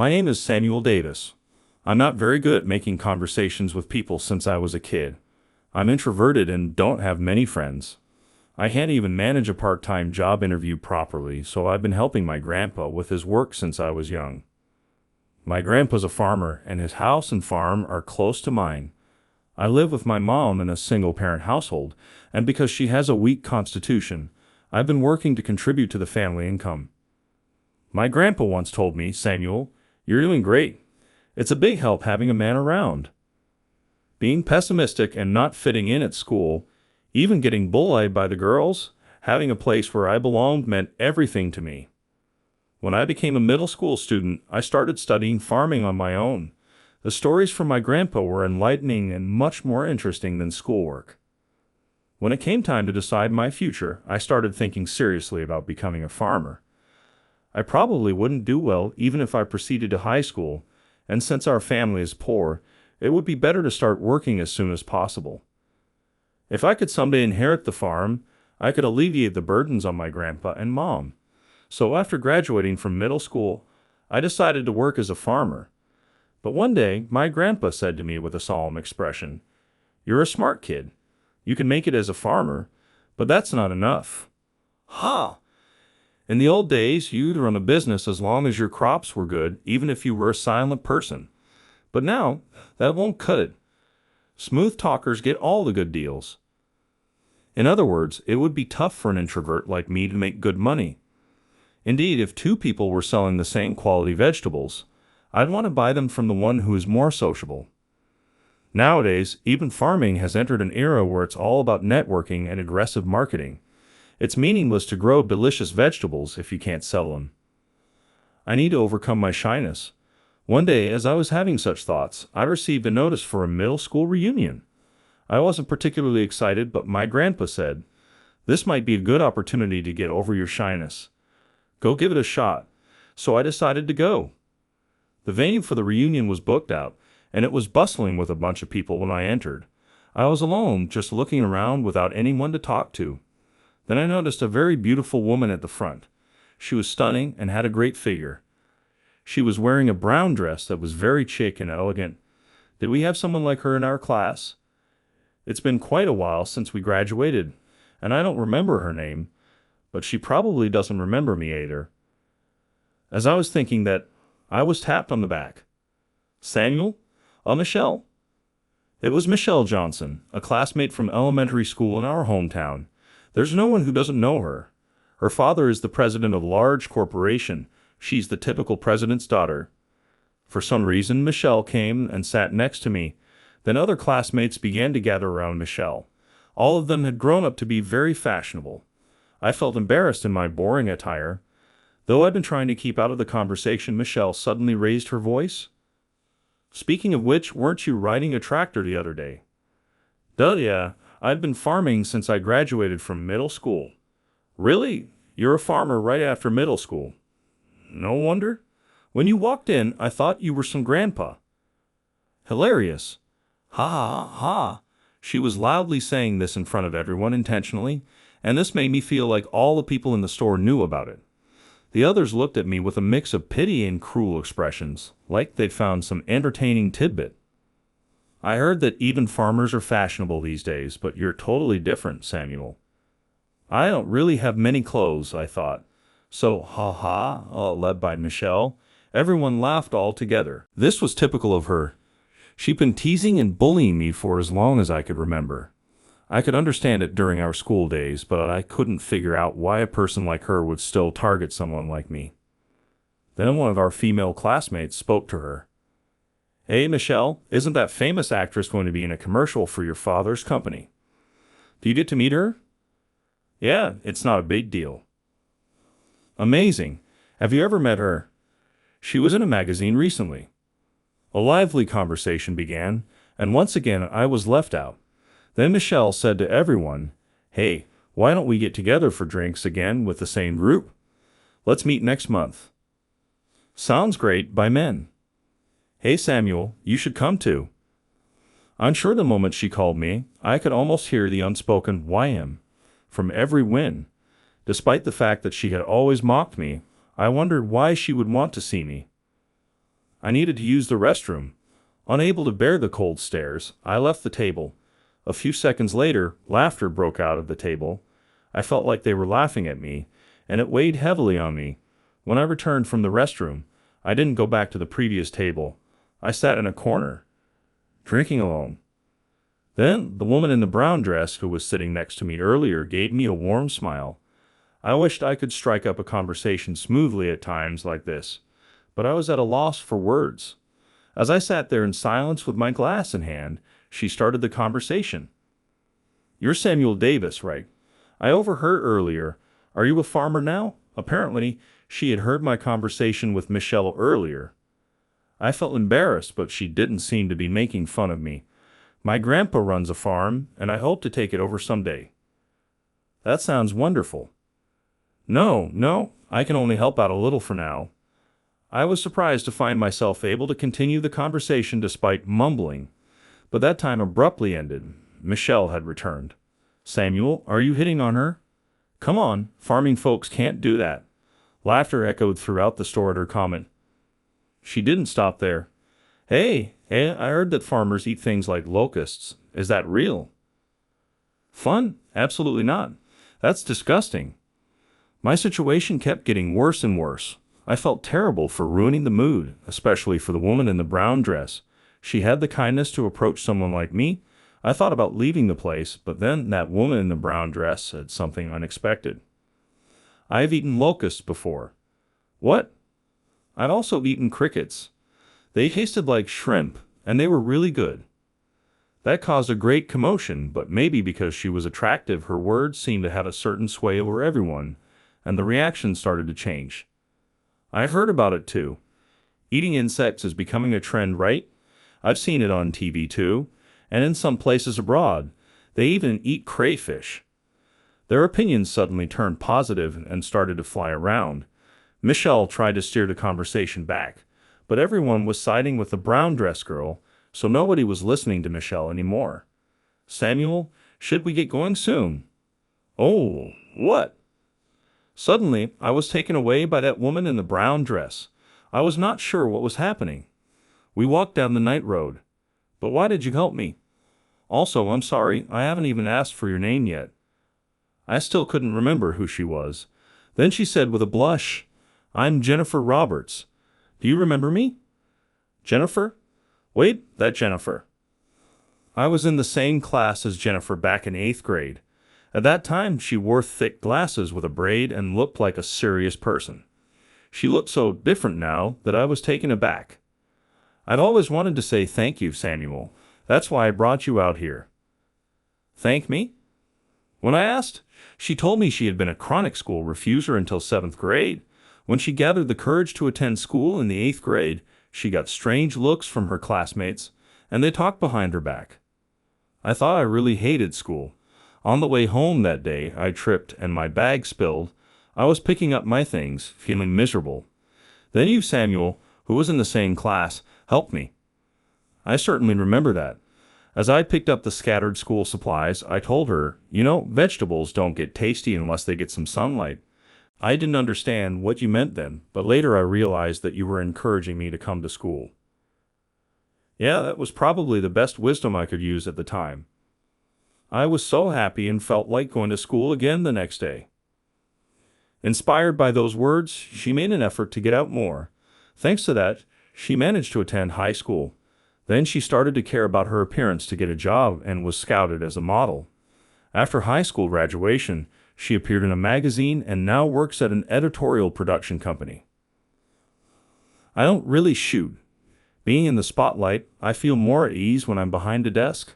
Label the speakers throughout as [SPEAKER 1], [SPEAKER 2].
[SPEAKER 1] My name is Samuel Davis. I'm not very good at making conversations with people since I was a kid. I'm introverted and don't have many friends. I can't even manage a part-time job interview properly, so I've been helping my grandpa with his work since I was young. My grandpa's a farmer, and his house and farm are close to mine. I live with my mom in a single-parent household, and because she has a weak constitution, I've been working to contribute to the family income. My grandpa once told me, "Samuel, you're doing great. It's a big help having a man around." Being pessimistic and not fitting in at school, even getting bullied by the girls, having a place where I belonged meant everything to me. When I became a middle school student, I started studying farming on my own. The stories from my grandpa were enlightening and much more interesting than schoolwork. When it came time to decide my future, I started thinking seriously about becoming a farmer. I probably wouldn't do well even if I proceeded to high school, and since our family is poor, it would be better to start working as soon as possible. If I could someday inherit the farm, I could alleviate the burdens on my grandpa and mom. So after graduating from middle school, I decided to work as a farmer. But one day, my grandpa said to me with a solemn expression, "You're a smart kid. You can make it as a farmer, but that's not enough." Ha! In the old days, you'd run a business as long as your crops were good, even if you were a silent person. But now, that won't cut it. Smooth talkers get all the good deals. In other words, it would be tough for an introvert like me to make good money. Indeed, if two people were selling the same quality vegetables, I'd want to buy them from the one who is more sociable. Nowadays, even farming has entered an era where it's all about networking and aggressive marketing. It's meaningless to grow delicious vegetables if you can't sell them. I need to overcome my shyness. One day, as I was having such thoughts, I received a notice for a middle school reunion. I wasn't particularly excited, but my grandpa said, "This might be a good opportunity to get over your shyness. Go give it a shot." So I decided to go. The venue for the reunion was booked out, and it was bustling with a bunch of people when I entered. I was alone, just looking around without anyone to talk to. Then I noticed a very beautiful woman at the front. She was stunning and had a great figure. She was wearing a brown dress that was very chic and elegant. Did we have someone like her in our class? It's been quite a while since we graduated, and I don't remember her name, but she probably doesn't remember me either. As I was thinking that, I was tapped on the back. "Samuel? Michelle?" It was Michelle Johnson, a classmate from elementary school in our hometown. There's no one who doesn't know her. Her father is the president of a large corporation. She's the typical president's daughter. For some reason, Michelle came and sat next to me. Then other classmates began to gather around Michelle. All of them had grown up to be very fashionable. I felt embarrassed in my boring attire. Though I'd been trying to keep out of the conversation, Michelle suddenly raised her voice. "Speaking of which, weren't you riding a tractor the other day?" "Duh, yeah. I've been farming since I graduated from middle school." "Really? You're a farmer right after middle school?" "No wonder. When you walked in, I thought you were some grandpa." Hilarious. Ha ha ha. She was loudly saying this in front of everyone intentionally, and this made me feel like all the people in the store knew about it. The others looked at me with a mix of pity and cruel expressions, like they'd found some entertaining tidbit. "I heard that even farmers are fashionable these days, but you're totally different, Samuel." "I don't really have many clothes," I thought. So, ha ha, led by Michelle, everyone laughed all together. This was typical of her. She'd been teasing and bullying me for as long as I could remember. I could understand it during our school days, but I couldn't figure out why a person like her would still target someone like me. Then one of our female classmates spoke to her. "Hey, Michelle, isn't that famous actress going to be in a commercial for your father's company? Do you get to meet her?" "Yeah, it's not a big deal." "Amazing. Have you ever met her?" "She was in a magazine recently." A lively conversation began, and once again I was left out. Then Michelle said to everyone, "Hey, why don't we get together for drinks again with the same group? Let's meet next month." "Sounds great by men." "Hey Samuel, you should come too." I'm sure the moment she called me, I could almost hear the unspoken "YM" from every win. Despite the fact that she had always mocked me, I wondered why she would want to see me. I needed to use the restroom. Unable to bear the cold stares, I left the table. A few seconds later, laughter broke out of the table. I felt like they were laughing at me, and it weighed heavily on me. When I returned from the restroom, I didn't go back to the previous table. I sat in a corner, drinking alone. Then, the woman in the brown dress who was sitting next to me earlier gave me a warm smile. I wished I could strike up a conversation smoothly at times like this, but I was at a loss for words. As I sat there in silence with my glass in hand, she started the conversation. "You're Samuel Davis, right? I overheard earlier. Are you a farmer now?" Apparently, she had heard my conversation with Michelle earlier. I felt embarrassed, but she didn't seem to be making fun of me. "My grandpa runs a farm, and I hope to take it over someday." "That sounds wonderful." No, I can only help out a little for now." I was surprised to find myself able to continue the conversation despite mumbling, but that time abruptly ended. Michelle had returned. "Samuel, are you hitting on her?" "Come on, farming folks can't do that." Laughter echoed throughout the store at her comment. She didn't stop there. Hey, I heard that farmers eat things like locusts. Is that real?" "Fun? Absolutely not. That's disgusting." My situation kept getting worse and worse. I felt terrible for ruining the mood, especially for the woman in the brown dress. She had the kindness to approach someone like me. I thought about leaving the place, but then that woman in the brown dress said something unexpected. "I've eaten locusts before." "What?" "I've also eaten crickets. They tasted like shrimp, and they were really good." That caused a great commotion, but maybe because she was attractive, her words seemed to have a certain sway over everyone, and the reaction started to change. "I've heard about it too. Eating insects is becoming a trend, right? I've seen it on TV too, and in some places abroad. They even eat crayfish." Their opinions suddenly turned positive and started to fly around. Michelle tried to steer the conversation back, but everyone was siding with the brown dress girl, so nobody was listening to Michelle anymore. "Samuel, should we get going soon?" "Oh, what?" Suddenly, I was taken away by that woman in the brown dress. I was not sure what was happening. We walked down the night road. "But why did you help me?" "Also, I'm sorry, I haven't even asked for your name yet." I still couldn't remember who she was. Then she said with a blush, "I'm Jennifer Roberts. Do you remember me?" "Jennifer? Wait, that Jennifer." I was in the same class as Jennifer back in 8th grade. At that time, she wore thick glasses with a braid and looked like a serious person. She looked so different now that I was taken aback. "I've always wanted to say thank you, Samuel. That's why I brought you out here." "Thank me?" When I asked, she told me she had been a chronic school refuser until 7th grade. When she gathered the courage to attend school in the 8th grade, she got strange looks from her classmates, and they talked behind her back. I thought I really hated school. On the way home that day, I tripped and my bag spilled. I was picking up my things, feeling miserable. Then you, Samuel, who was in the same class, helped me. I certainly remember that. As I picked up the scattered school supplies, I told her, vegetables don't get tasty unless they get some sunlight. I didn't understand what you meant then, but later I realized that you were encouraging me to come to school. Yeah, that was probably the best wisdom I could use at the time. I was so happy and felt like going to school again the next day. Inspired by those words, she made an effort to get out more. Thanks to that, she managed to attend high school. Then she started to care about her appearance to get a job and was scouted as a model. After high school graduation, she appeared in a magazine and now works at an editorial production company. I don't really shoot. Being in the spotlight, I feel more at ease when I'm behind a desk.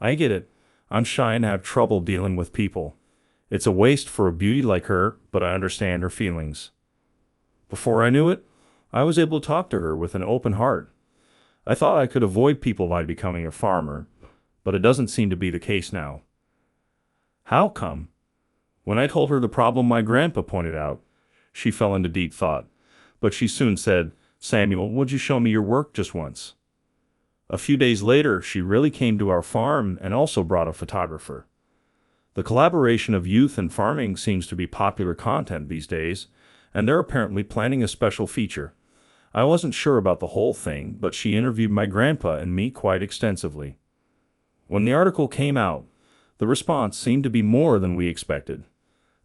[SPEAKER 1] I get it. I'm shy and have trouble dealing with people. It's a waste for a beauty like her, but I understand her feelings. Before I knew it, I was able to talk to her with an open heart. I thought I could avoid people by becoming a farmer, but it doesn't seem to be the case now. How come? When I told her the problem my grandpa pointed out, she fell into deep thought, but she soon said, "Samuel, would you show me your work just once?" A few days later, she really came to our farm and also brought a photographer. The collaboration of youth and farming seems to be popular content these days, and they're apparently planning a special feature. I wasn't sure about the whole thing, but she interviewed my grandpa and me quite extensively. When the article came out, the response seemed to be more than we expected.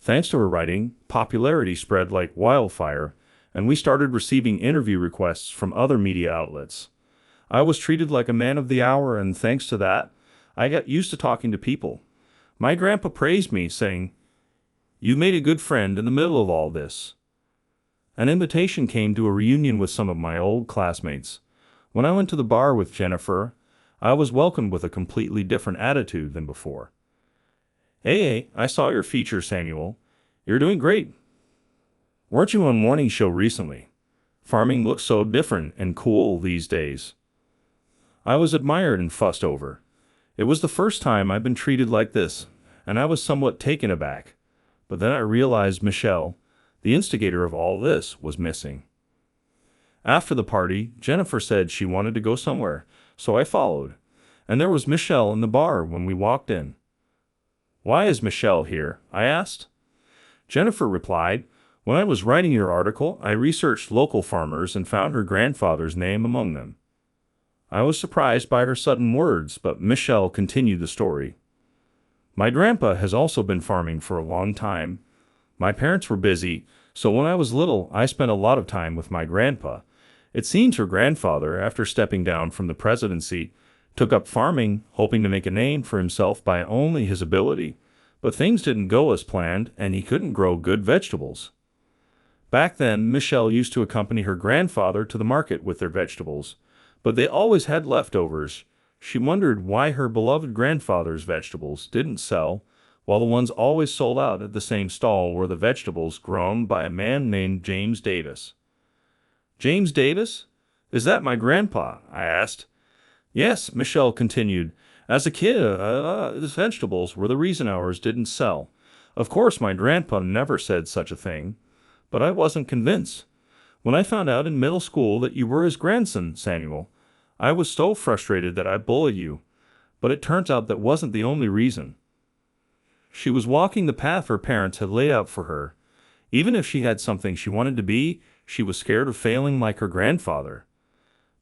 [SPEAKER 1] Thanks to her writing, popularity spread like wildfire, and we started receiving interview requests from other media outlets. I was treated like a man of the hour, and thanks to that, I got used to talking to people. My grandpa praised me, saying, "You made a good friend in the middle of all this." An invitation came to a reunion with some of my old classmates. When I went to the bar with Jennifer, I was welcomed with a completely different attitude than before. "Hey, I saw your feature, Samuel. You're doing great. Weren't you on Morning Show recently? Farming looks so different and cool these days." I was admired and fussed over. It was the first time I'd been treated like this, and I was somewhat taken aback. But then I realized Michelle, the instigator of all this, was missing. After the party, Jennifer said she wanted to go somewhere, so I followed, and there was Michelle in the bar when we walked in. "Why is Michelle here?" I asked. Jennifer replied, "When I was writing your article, I researched local farmers and found her grandfather's name among them." I was surprised by her sudden words, but Michelle continued the story. "My grandpa has also been farming for a long time. My parents were busy, so when I was little, I spent a lot of time with my grandpa. It seems her grandfather, after stepping down from the presidency, took up farming, hoping to make a name for himself by only his ability. But things didn't go as planned, and he couldn't grow good vegetables. Back then, Michelle used to accompany her grandfather to the market with their vegetables, but they always had leftovers. She wondered why her beloved grandfather's vegetables didn't sell, while the ones always sold out at the same stall were the vegetables grown by a man named James Davis. "James Davis? Is that my grandpa?" I asked. "Yes," Michelle continued. "As a kid, his vegetables were the reason ours didn't sell. Of course, my grandpa never said such a thing, but I wasn't convinced. When I found out in middle school that you were his grandson, Samuel, I was so frustrated that I bullied you. But it turns out that wasn't the only reason." She was walking the path her parents had laid out for her. Even if she had something she wanted to be, she was scared of failing like her grandfather.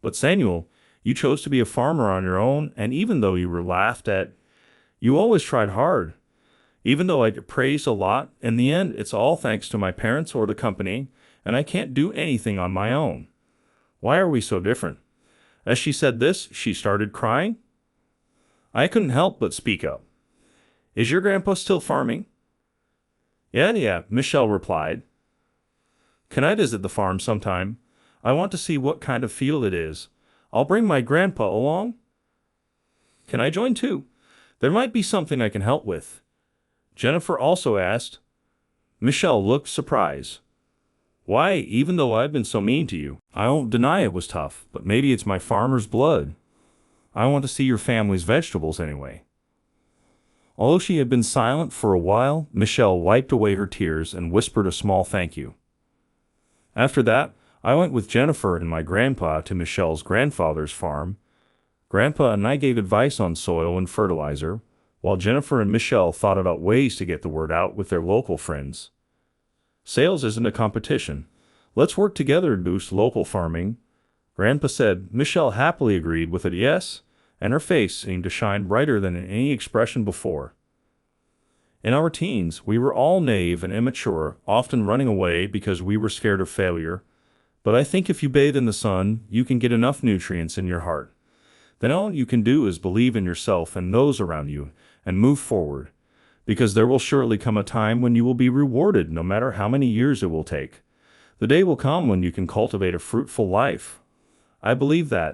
[SPEAKER 1] "But Samuel, you chose to be a farmer on your own, and even though you were laughed at, you always tried hard. Even though I get praised a lot, in the end, it's all thanks to my parents or the company, and I can't do anything on my own. Why are we so different?" As she said this, she started crying. I couldn't help but speak up. "Is your grandpa still farming?" Yeah, Michelle replied. "Can I visit the farm sometime? I want to see what kind of field it is. I'll bring my grandpa along." "Can I join too? There might be something I can help with." Jennifer also asked. Michelle looked surprised. "Why, even though I've been so mean to you, I won't deny it was tough, but maybe it's my farmer's blood. I want to see your family's vegetables anyway." Although she had been silent for a while, Michelle wiped away her tears and whispered a small thank you. After that, I went with Jennifer and my grandpa to Michelle's grandfather's farm. Grandpa and I gave advice on soil and fertilizer, while Jennifer and Michelle thought about ways to get the word out with their local friends. Sales isn't a competition. Let's work together to boost local farming. Grandpa said. Michelle happily agreed with a yes, and her face seemed to shine brighter than in any expression before. In our teens, we were all naive and immature, often running away because we were scared of failure. But I think if you bathe in the sun, you can get enough nutrients in your heart. Then all you can do is believe in yourself and those around you, and move forward. Because there will surely come a time when you will be rewarded, no matter how many years it will take. The day will come when you can cultivate a fruitful life. I believe that.